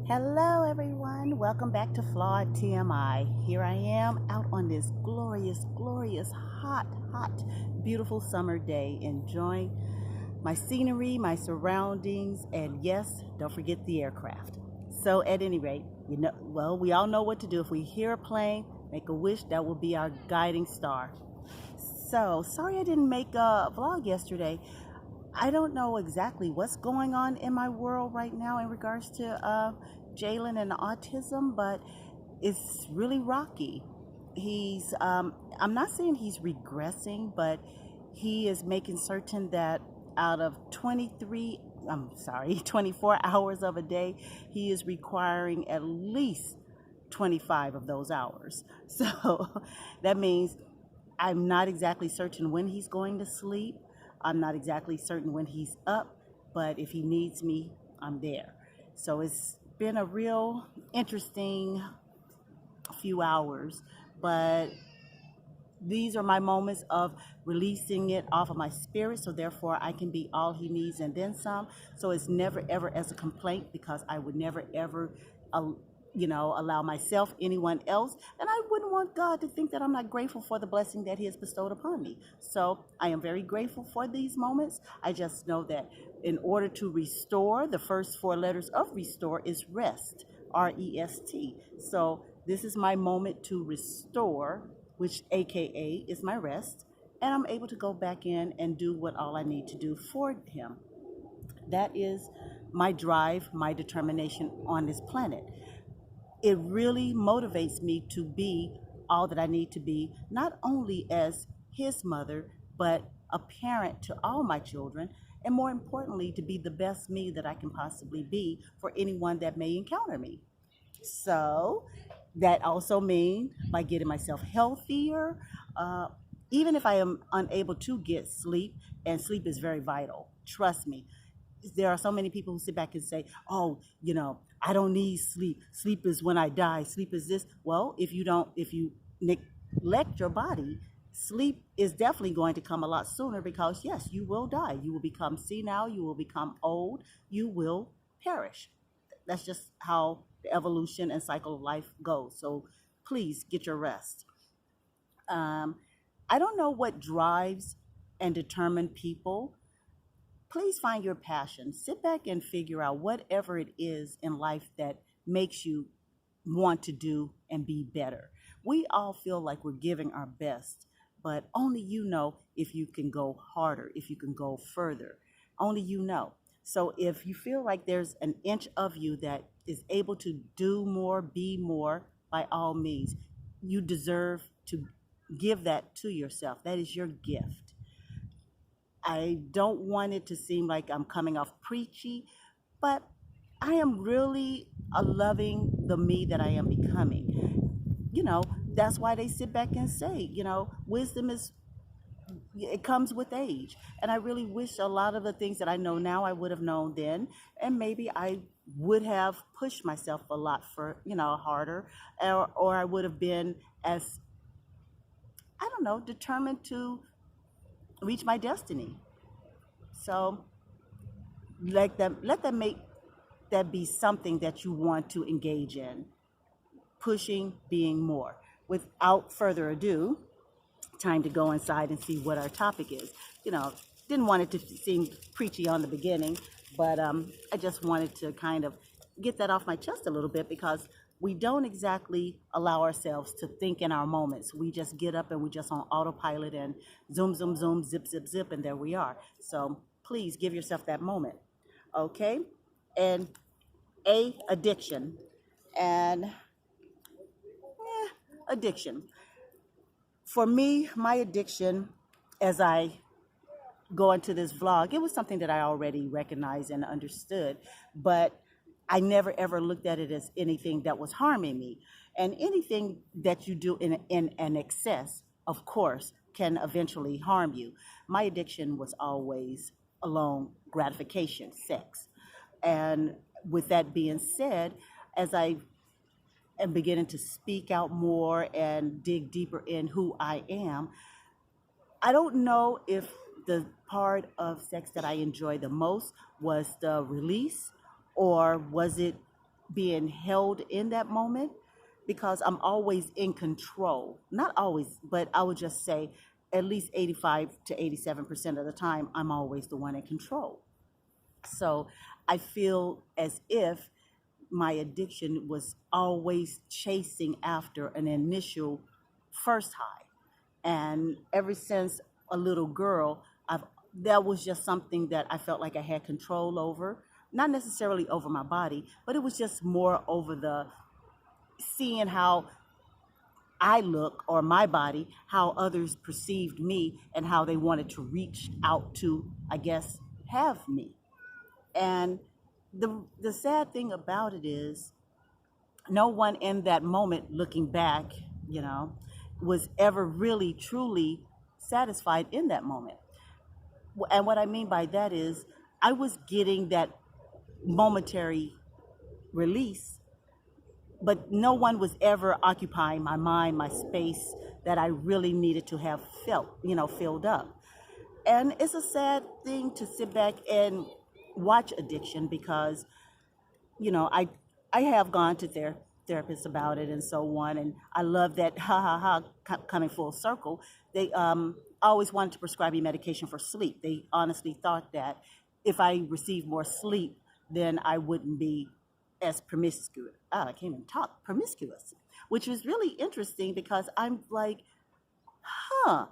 Hello, everyone. Welcome back to Flawed TMI. Here I am out on this glorious, glorious, hot, beautiful summer day, enjoying my scenery, my surroundings, and yes, don't forget the aircraft. So, at any rate, we all know what to do. If we hear a plane, make a wish, that will be our guiding star. So, sorry I didn't make a vlog yesterday. I don't know exactly what's going on in my world right now in regards to Jalen and autism, but it's really rocky. I'm not saying he's regressing, but he is making certain that out of 24 hours of a day, he is requiring at least 25 of those hours. So that means I'm not exactly certain when he's going to sleep. I'm not exactly certain when he's up, but if he needs me, I'm there. So it's been a real interesting few hours, but these are my moments of releasing it off of my spirit, so therefore I can be all he needs and then some. So it's never ever as a complaint, because I would never ever allow myself, anyone else, and I wouldn't want God to think that I'm not grateful for the blessing that he has bestowed upon me. So I am very grateful for these moments. I just know that in order to restore, the first four letters of restore is rest, R-E-S-T. So this is my moment to restore, which AKA is my rest, and I'm able to go back in and do what all I need to do for him. That is my drive, my determination on this planet. It really motivates me to be all that I need to be, not only as his mother, but a parent to all my children, and more importantly, to be the best me that I can possibly be for anyone that may encounter me. So that also means by getting myself healthier, even if I am unable to get sleep, and sleep is very vital, trust me. There are so many people who sit back and say, oh, I don't need sleep. Sleep is when I die. Sleep is this. Well, if you neglect your body, sleep is definitely going to come a lot sooner, because yes, you will die. You will become senile. You will become old. You will perish. That's just how the evolution and cycle of life goes. So please get your rest. I don't know what drives and determine people. Please find your passion. Sit back and figure out whatever it is in life that makes you want to do and be better. We all feel like we're giving our best, but only you know if you can go harder, if you can go further. Only you know. So if you feel like there's an inch of you that is able to do more, be more, by all means, you deserve to give that to yourself. That is your gift. I don't want it to seem like I'm coming off preachy, but I am really loving the me that I am becoming. That's why they sit back and say, wisdom it comes with age. And I really wish a lot of the things that I know now I would have known then, and maybe I would have pushed myself a lot harder, or I would have been as, I don't know, determined to reach my destiny. So let them make that be something that you want to engage in, pushing, being more. Without further ado, time to go inside and see what our topic is. Didn't want it to seem preachy on the beginning, but I just wanted to kind of get that off my chest a little bit, because we don't exactly allow ourselves to think in our moments. We just get up and we just on autopilot and zoom, zoom, zoom, zip, zip, zip, and there we are. So please give yourself that moment, okay? And addiction. And addiction. For me, my addiction, as I go into this vlog, it was something that I already recognized and understood, but I never ever looked at it as anything that was harming me. And anything that you do in an excess, of course, can eventually harm you. My addiction was always alone gratification, sex. And with that being said, as I am beginning to speak out more and dig deeper in who I am, I don't know if the part of sex that I enjoy the most was the release, or was it being held in that moment because I'm always in control. Not always, but I would just say at least 85 to 87% of the time, I'm always the one in control. So I feel as if my addiction was always chasing after an initial first high. And ever since a little girl, I've that was just something that I felt like I had control over. Not necessarily over my body, but it was just more over the seeing how I look or my body, how others perceived me, and how they wanted to reach out to, I guess, have me. And the sad thing about it is, no one in that moment, looking back, you know, was ever really truly satisfied in that moment. And what I mean by that is, I was getting that momentary release, but no one was ever occupying my mind, my space that I really needed to have filled up. And it's a sad thing to sit back and watch addiction because, I have gone to therapists about it and so on, and I love that coming full circle. They always wanted to prescribe me medication for sleep. They honestly thought that if I received more sleep, then I wouldn't be as promiscuous. I can't even talk promiscuous, which is really interesting because I'm like, huh,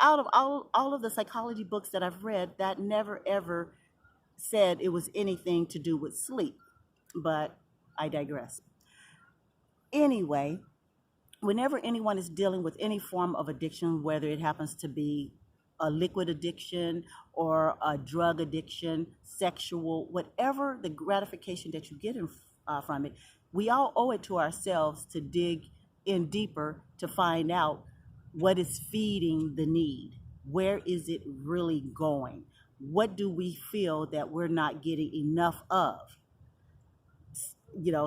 out of all of the psychology books that I've read, that never ever said it was anything to do with sleep. But I digress. Anyway, whenever anyone is dealing with any form of addiction, whether it happens to be a liquid addiction or a drug addiction, sexual, whatever the gratification that you get from it, we all owe it to ourselves to dig in deeper to find out what is feeding the need. Where is it really going? What do we feel that we're not getting enough of?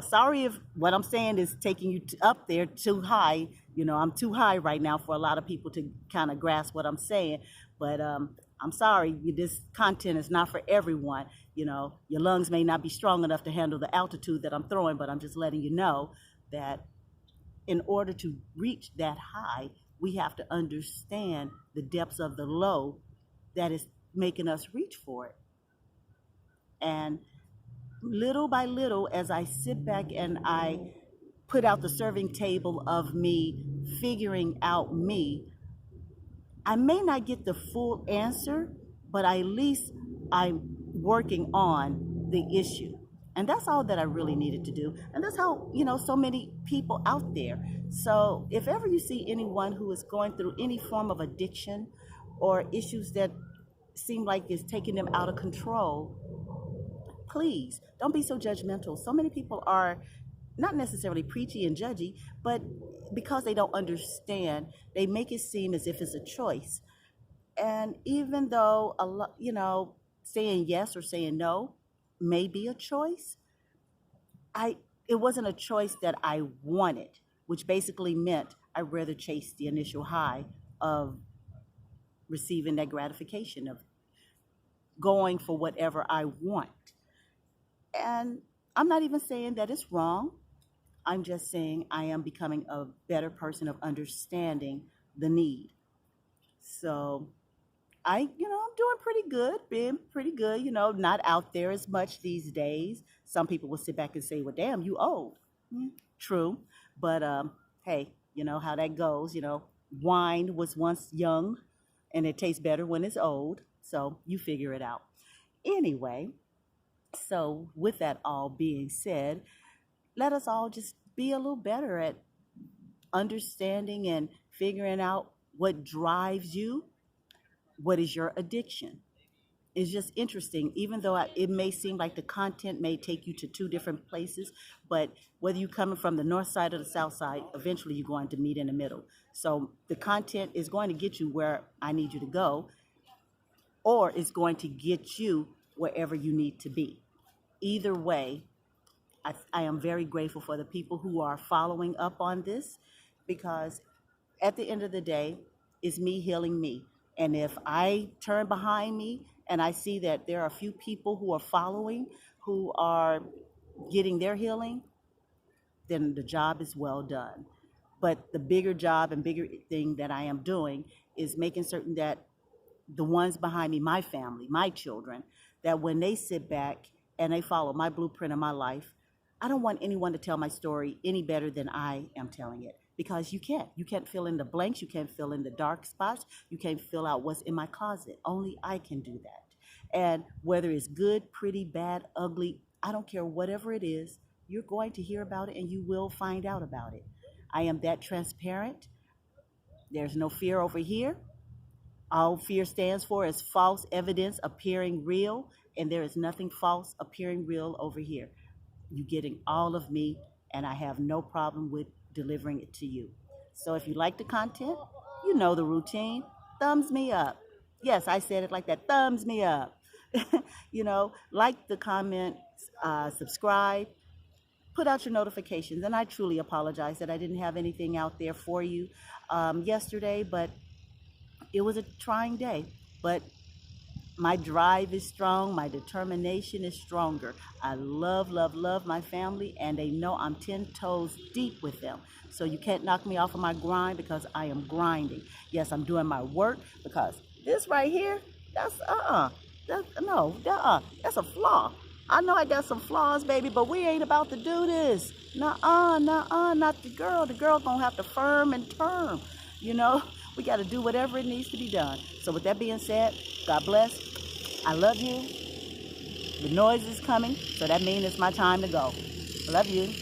Sorry if what I'm saying is taking you up there too high. I'm too high right now for a lot of people to kind of grasp what I'm saying. But I'm sorry, this content is not for everyone. Your lungs may not be strong enough to handle the altitude that I'm throwing, but I'm just letting you know that in order to reach that high, we have to understand the depths of the low that is making us reach for it. And little by little, as I sit back and I put out the serving table of me figuring out me, I may not get the full answer, but at least I'm working on the issue. And that's all that I really needed to do. And that's how, so many people out there. So if ever you see anyone who is going through any form of addiction or issues that seem like it's taking them out of control, please don't be so judgmental. So many people are not necessarily preachy and judgy, but because they don't understand, they make it seem as if it's a choice. And even though saying yes or saying no may be a choice, it wasn't a choice that I wanted, which basically meant I'd rather chase the initial high of receiving that gratification of going for whatever I want. And I'm not even saying that it's wrong. I'm just saying I am becoming a better person of understanding the need. So I'm doing pretty good, being pretty good, not out there as much these days. Some people will sit back and say, well, damn, you old. True. But hey, you know how that goes. Wine was once young and it tastes better when it's old. So you figure it out. Anyway, so with that all being said, let us all just be a little better at understanding and figuring out what drives you. What is your addiction? It's just interesting, even though it may seem like the content may take you to two different places, but whether you're coming from the north side or the south side, eventually you're going to meet in the middle. So the content is going to get you where I need you to go, or it's going to get you wherever you need to be. Either way, I am very grateful for the people who are following up on this, because at the end of the day, it's me healing me. And if I turn behind me and I see that there are a few people who are following, who are getting their healing, then the job is well done. But the bigger job and bigger thing that I am doing is making certain that the ones behind me, my family, my children, that when they sit back and they follow my blueprint of my life, I don't want anyone to tell my story any better than I am telling it, because you can't. You can't fill in the blanks. You can't fill in the dark spots. You can't fill out what's in my closet. Only I can do that. And whether it's good, pretty, bad, ugly, I don't care, whatever it is, you're going to hear about it and you will find out about it. I am that transparent. There's no fear over here. All fear stands for is false evidence appearing real, and there is nothing false appearing real over here. You're getting all of me, and I have no problem with delivering it to you. So if you like the content, you know the routine. Thumbs me up. Yes, I said it like that. Thumbs me up. Like the comment, subscribe, put out your notifications. And I truly apologize that I didn't have anything out there for you yesterday, but it was a trying day. But my drive is strong. My determination is stronger. I love, love, love my family, and they know I'm 10 toes deep with them. So you can't knock me off of my grind, because I am grinding. Yes, I'm doing my work, because this right here, that's a flaw. I know I got some flaws, baby, but we ain't about to do this. Nuh-uh, not the girl. The girl gonna have to firm and term, We got to do whatever it needs to be done. So with that being said, God bless. I love you. The noise is coming, so that means it's my time to go. I love you.